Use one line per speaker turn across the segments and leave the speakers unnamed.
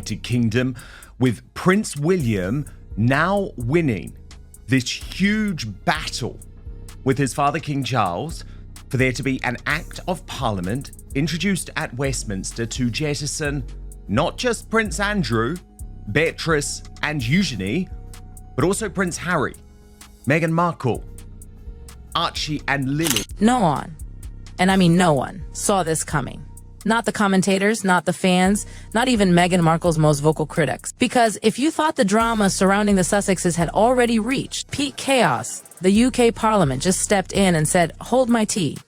United Kingdom, with Prince William now winning this huge battle with his father, King Charles, for there to be an Act of Parliament introduced at Westminster to jettison not just Prince Andrew, Beatrice and Eugenie, but also Prince Harry, Meghan Markle, Archie and Lily.
No one, and I mean no one, saw this coming. Not the commentators, not the fans, not even Meghan Markle's most vocal critics. Because if you thought the drama surrounding the Sussexes had already reached peak chaos, the UK Parliament just stepped in and said, hold my tea.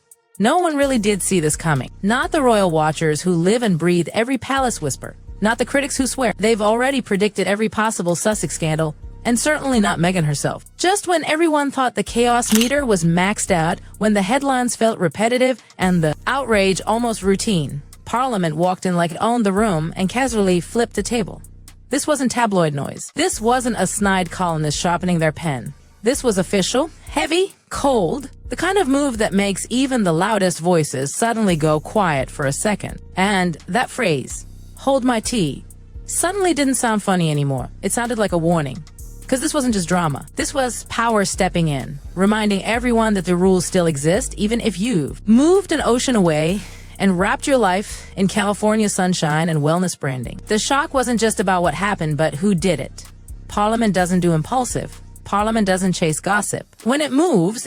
No one really did see this coming. Not the royal watchers who live and breathe every palace whisper. Not the critics who swear they've already predicted every possible Sussex scandal. And certainly not Meghan herself. Just when everyone thought the chaos meter was maxed out, when the headlines felt repetitive and the outrage almost routine, Parliament walked in like it owned the room and casually flipped the table. This wasn't tabloid noise. This wasn't a snide columnist sharpening their pen. This was official, heavy, cold, the kind of move that makes even the loudest voices suddenly go quiet for a second. And that phrase, hold my tea, suddenly didn't sound funny anymore. It sounded like a warning. Because this wasn't just drama. This was power stepping in, reminding everyone that the rules still exist, even if you've moved an ocean away and wrapped your life in California sunshine and wellness branding. The shock wasn't just about what happened, but who did it. Parliament doesn't do impulsive. Parliament doesn't chase gossip. When it moves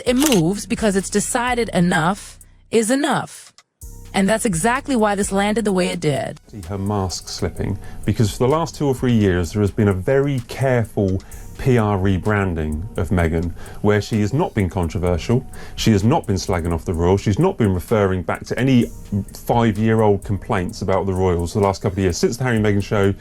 because it's decided enough is enough. And that's exactly why this landed the way it did.
See her mask slipping, because for the last 2 or 3 years there has been a very careful PR rebranding of Meghan, where she has not been controversial, she has not been slagging off the royals, she's not been referring back to any 5-year-old complaints about the royals the last couple of years. Since the Harry and Meghan show,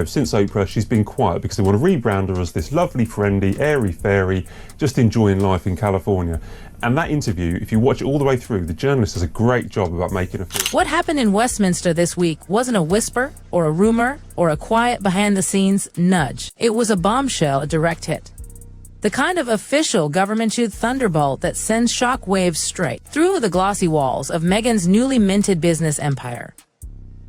since Oprah, she's been quiet because they want to rebrand her as this lovely, friendly, airy-fairy, just enjoying life in California. And that interview, if you watch it all the way through, the journalist does a great job about making it feel.
What happened in Westminster this week wasn't a whisper or a rumor or a quiet behind-the-scenes nudge. It was a bombshell, a direct hit. The kind of official government-issued thunderbolt that sends shock waves straight through the glossy walls of Meghan's newly minted business empire.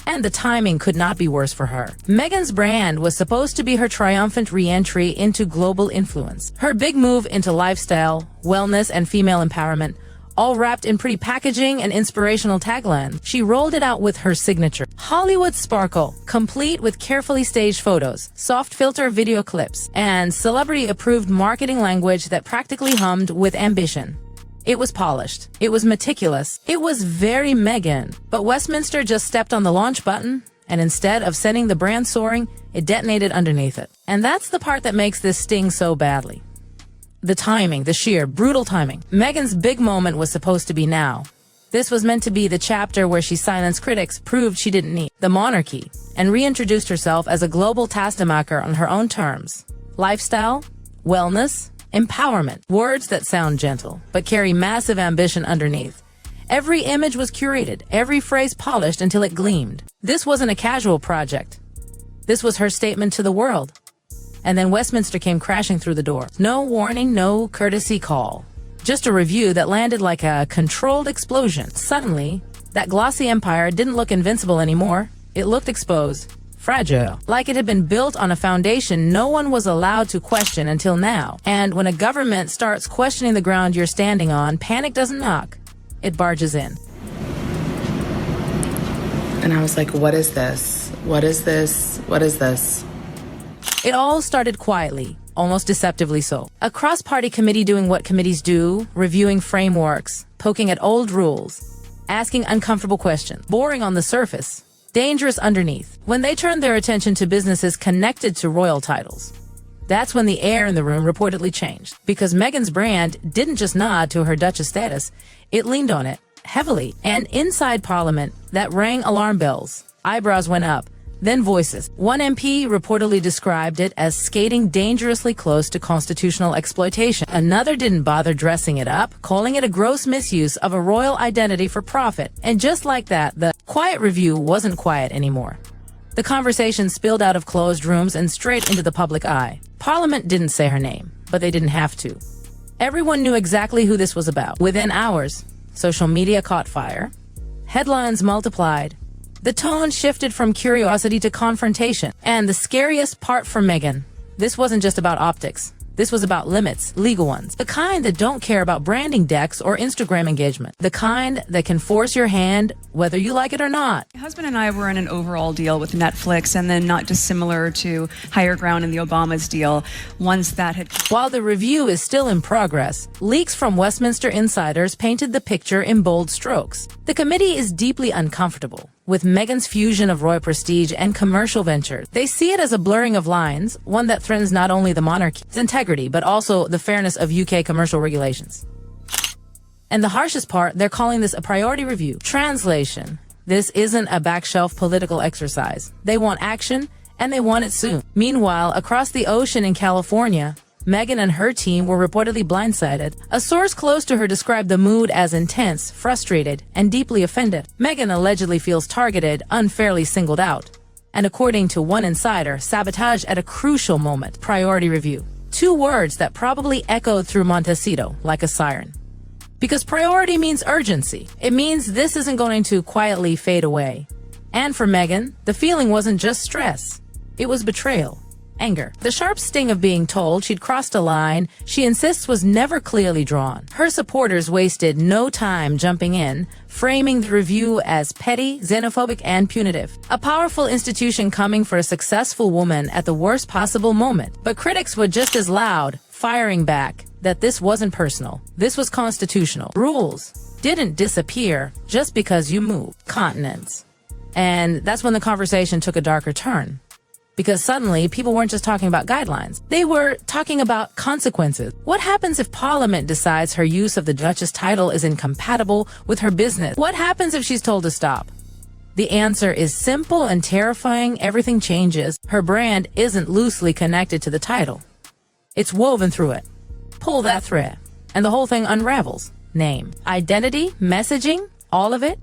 And the timing could not be worse for her. Meghan's brand was supposed to be her triumphant re-entry into global influence. Her big move into lifestyle, wellness, and female empowerment, all wrapped in pretty packaging and inspirational tagline. She rolled it out with her signature Hollywood sparkle, complete with carefully staged photos, soft filter video clips, and celebrity-approved marketing language that practically hummed with ambition. It was polished. It was meticulous. It was very Meghan. But Westminster just stepped on the launch button, and instead of sending the brand soaring, it detonated underneath it. And that's the part that makes this sting so badly. The timing, the sheer, brutal timing. Meghan's big moment was supposed to be now. This was meant to be the chapter where she silenced critics, proved she didn't need the monarchy, and reintroduced herself as a global taskmaster on her own terms. Lifestyle, wellness, empowerment. Words that sound gentle, but carry massive ambition underneath. Every image was curated, every phrase polished until it gleamed. This wasn't a casual project. This was her statement to the world. And then Westminster came crashing through the door. No warning, no courtesy call. Just a review that landed like a controlled explosion. Suddenly, that glossy empire didn't look invincible anymore. It looked exposed. Fragile, like it had been built on a foundation no one was allowed to question until now. And when a government starts questioning the ground you're standing on, panic doesn't knock, it barges in.
And I was like, what is this? What is this? What is this?
It all started quietly, almost deceptively so. A cross-party committee doing what committees do, reviewing frameworks, poking at old rules, asking uncomfortable questions, boring on the surface, dangerous underneath. When they turned their attention to businesses connected to royal titles, that's when the air in the room reportedly changed. Because Meghan's brand didn't just nod to her Duchess status, it leaned on it heavily. And inside Parliament, that rang alarm bells. Eyebrows went up, then voices. One MP reportedly described it as skating dangerously close to constitutional exploitation. Another didn't bother dressing it up, calling it a gross misuse of a royal identity for profit. And just like that, the quiet review wasn't quiet anymore. The conversation spilled out of closed rooms and straight into the public eye. Parliament didn't say her name, but they didn't have to. Everyone knew exactly who this was about. Within hours, social media caught fire. Headlines multiplied. The tone shifted from curiosity to confrontation. And the scariest part for Meghan, this wasn't just about optics. This was about limits, legal ones. The kind that don't care about branding decks or Instagram engagement. The kind that can force your hand whether you like it or not.
My husband and I were in an overall deal with Netflix, and then not dissimilar to Higher Ground and the Obamas deal. Once that had...
While the review is still in progress, leaks from Westminster insiders painted the picture in bold strokes. The committee is deeply uncomfortable with Meghan's fusion of royal prestige and commercial ventures. They see it as a blurring of lines, one that threatens not only the monarchy's integrity, but also the fairness of UK commercial regulations. And the harshest part, they're calling this a priority review. Translation: this isn't a backshelf political exercise. They want action, and they want it soon. Meanwhile, across the ocean in California, Meghan and her team were reportedly blindsided. A source close to her described the mood as intense, frustrated, and deeply offended. Meghan allegedly feels targeted, unfairly singled out. And according to one insider, sabotage at a crucial moment. Priority review. Two words that probably echoed through Montecito like a siren. Because priority means urgency. It means this isn't going to quietly fade away. And for Meghan, the feeling wasn't just stress. It was betrayal. Anger. The sharp sting of being told she'd crossed a line she insists was never clearly drawn. Her supporters wasted no time jumping in, framing the review as petty, xenophobic, and punitive. A powerful institution coming for a successful woman at the worst possible moment. But critics were just as loud, firing back that this wasn't personal. This was constitutional. Rules didn't disappear just because you moved continents. And that's when the conversation took a darker turn. Because suddenly, people weren't just talking about guidelines. They were talking about consequences. What happens if Parliament decides her use of the Duchess title is incompatible with her business? What happens if she's told to stop? The answer is simple and terrifying. Everything changes. Her brand isn't loosely connected to the title. It's woven through it. Pull that thread, and the whole thing unravels. Name, identity, messaging, all of it.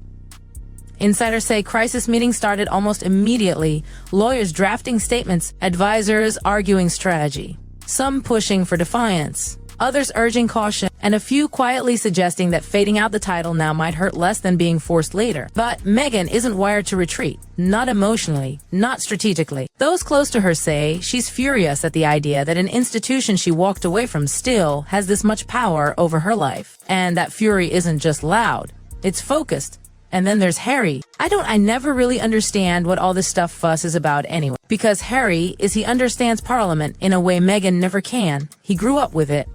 Insiders say crisis meetings started almost immediately, lawyers drafting statements, advisors arguing strategy, some pushing for defiance, others urging caution, and a few quietly suggesting that fading out the title now might hurt less than being forced later. But Meghan isn't wired to retreat, not emotionally, not strategically. Those close to her say she's furious at the idea that an institution she walked away from still has this much power over her life. And that fury isn't just loud, it's focused. And then there's Harry. I never really understand what all this fuss is about anyway. Because Harry he understands Parliament in a way Meghan never can. He grew up with it,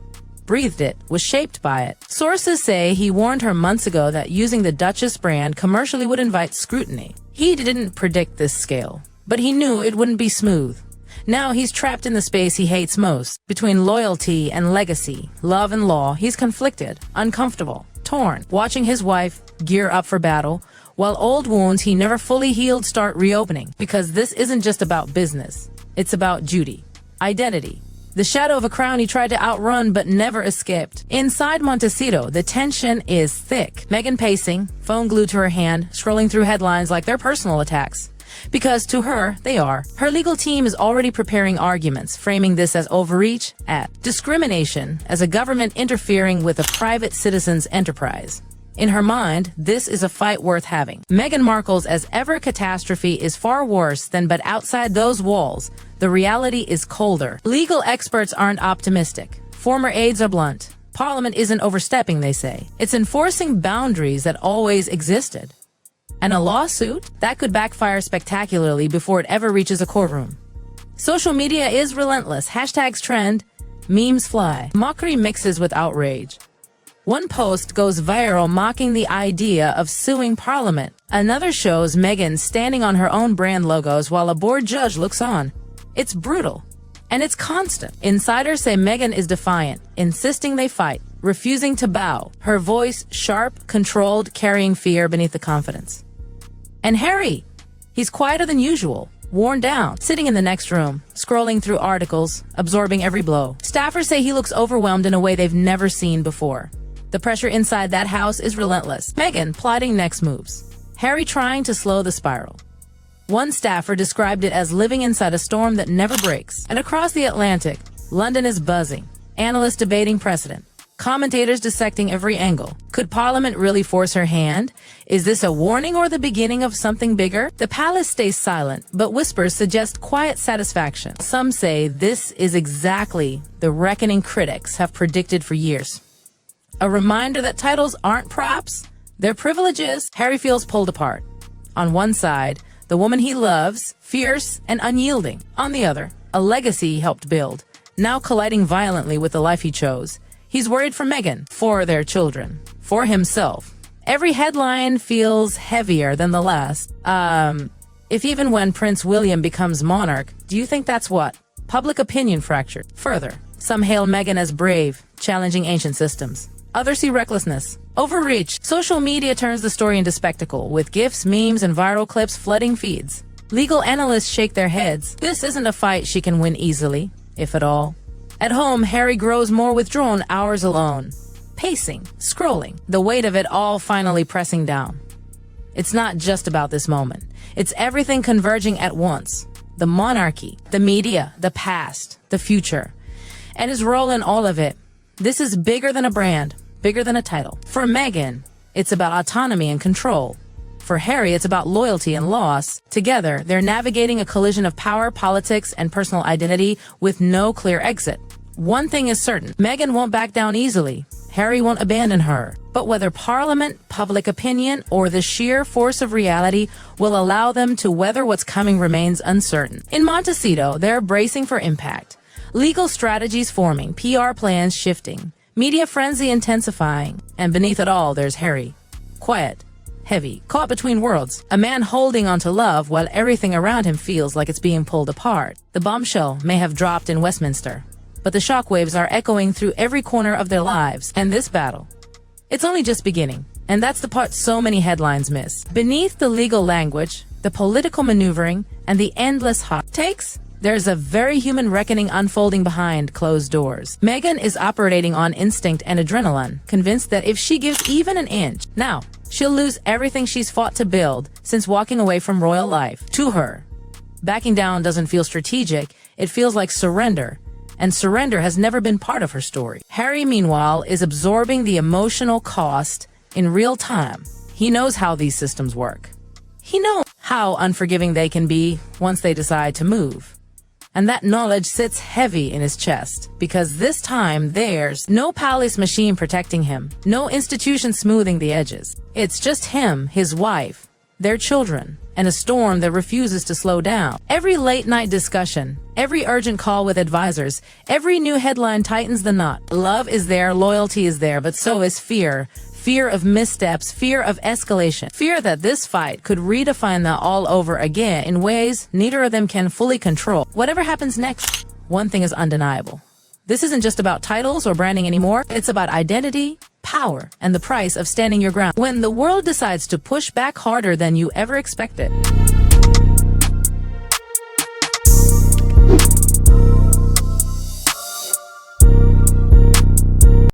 breathed it, was shaped by it. Sources say he warned her months ago that using the Duchess brand commercially would invite scrutiny. He didn't predict this scale, but he knew it wouldn't be smooth. Now he's trapped in the space he hates most. Between loyalty and legacy, love and law, he's conflicted, uncomfortable, torn, watching his wife gear up for battle, while old wounds he never fully healed start reopening. Because this isn't just about business. It's about duty, identity, the shadow of a crown he tried to outrun but never escaped. Inside Montecito, the tension is thick. Meghan pacing, phone glued to her hand, scrolling through headlines like they're personal attacks. Because to her, they are. Her legal team is already preparing arguments, framing this as overreach, as discrimination, as a government interfering with a private citizen's enterprise. In her mind, this is a fight worth having. Meghan Markle's as ever catastrophe is far worse than, but outside those walls, the reality is colder. Legal experts aren't optimistic. Former aides are blunt. Parliament isn't overstepping, they say. It's enforcing boundaries that always existed. And a lawsuit? That could backfire spectacularly before it ever reaches a courtroom. Social media is relentless. Hashtags trend, memes fly. Mockery mixes with outrage. One post goes viral mocking the idea of suing Parliament. Another shows Meghan standing on her own brand logos while a bored judge looks on. It's brutal. And it's constant. Insiders say Meghan is defiant, insisting they fight, refusing to bow. Her voice sharp, controlled, carrying fear beneath the confidence. And Harry, he's quieter than usual, worn down, sitting in the next room, scrolling through articles, absorbing every blow. Staffers say he looks overwhelmed in a way they've never seen before. The pressure inside that house is relentless. Meghan plotting next moves. Harry trying to slow the spiral. One staffer described it as living inside a storm that never breaks. And across the Atlantic, London is buzzing. Analysts debating precedent. Commentators dissecting every angle. Could Parliament really force her hand? Is this a warning or the beginning of something bigger? The palace stays silent, but whispers suggest quiet satisfaction. Some say this is exactly the reckoning critics have predicted for years. A reminder that titles aren't props, they're privileges. Harry feels pulled apart. On one side, the woman he loves, fierce and unyielding. On the other, a legacy he helped build, now colliding violently with the life he chose. He's worried for Meghan, for their children, for himself. Every headline feels heavier than the last. If even when Prince William becomes monarch, do you think that's what? Public opinion fractured. Further, some hail Meghan as brave, challenging ancient systems. Others see recklessness, overreach. Social media turns the story into spectacle, with gifs, memes, and viral clips flooding feeds. Legal analysts shake their heads. This isn't a fight she can win easily, if at all. At home, Harry grows more withdrawn, hours alone. Pacing, scrolling, the weight of it all finally pressing down. It's not just about this moment. It's everything converging at once. The monarchy, the media, the past, the future. And his role in all of it. This is bigger than a brand, bigger than a title. For Meghan, it's about autonomy and control. For Harry, it's about loyalty and loss. Together, they're navigating a collision of power, politics, and personal identity with no clear exit. One thing is certain, Meghan won't back down easily. Harry won't abandon her. But whether Parliament, public opinion, or the sheer force of reality will allow them to weather what's coming remains uncertain. In Montecito, they're bracing for impact. Legal strategies forming, PR plans shifting, media frenzy intensifying, and beneath it all, there's Harry. Quiet, heavy, caught between worlds, a man holding onto love while everything around him feels like it's being pulled apart. The bombshell may have dropped in Westminster, but the shockwaves are echoing through every corner of their lives. And this battle, it's only just beginning. And that's the part so many headlines miss. Beneath the legal language, the political maneuvering, and the endless hot takes, there's a very human reckoning unfolding behind closed doors. Meghan is operating on instinct and adrenaline, convinced that if she gives even an inch, now, she'll lose everything she's fought to build since walking away from royal life. To her, backing down doesn't feel strategic, it feels like surrender. And surrender has never been part of her story. Harry, meanwhile, is absorbing the emotional cost in real time. He knows how these systems work. He knows how unforgiving they can be once they decide to move. And that knowledge sits heavy in his chest, because this time there's no palace machine protecting him, no institution smoothing the edges. It's just him, his wife, their children, and a storm that refuses to slow down. Every late-night discussion, every urgent call with advisors, every new headline tightens the knot. Love is there, loyalty is there, but so is fear. Fear of missteps, fear of escalation, fear that this fight could redefine them all over again in ways neither of them can fully control. Whatever happens next, one thing is undeniable. This isn't just about titles or branding anymore. It's about identity, power, and the price of standing your ground when the world decides to push back harder than you ever expected.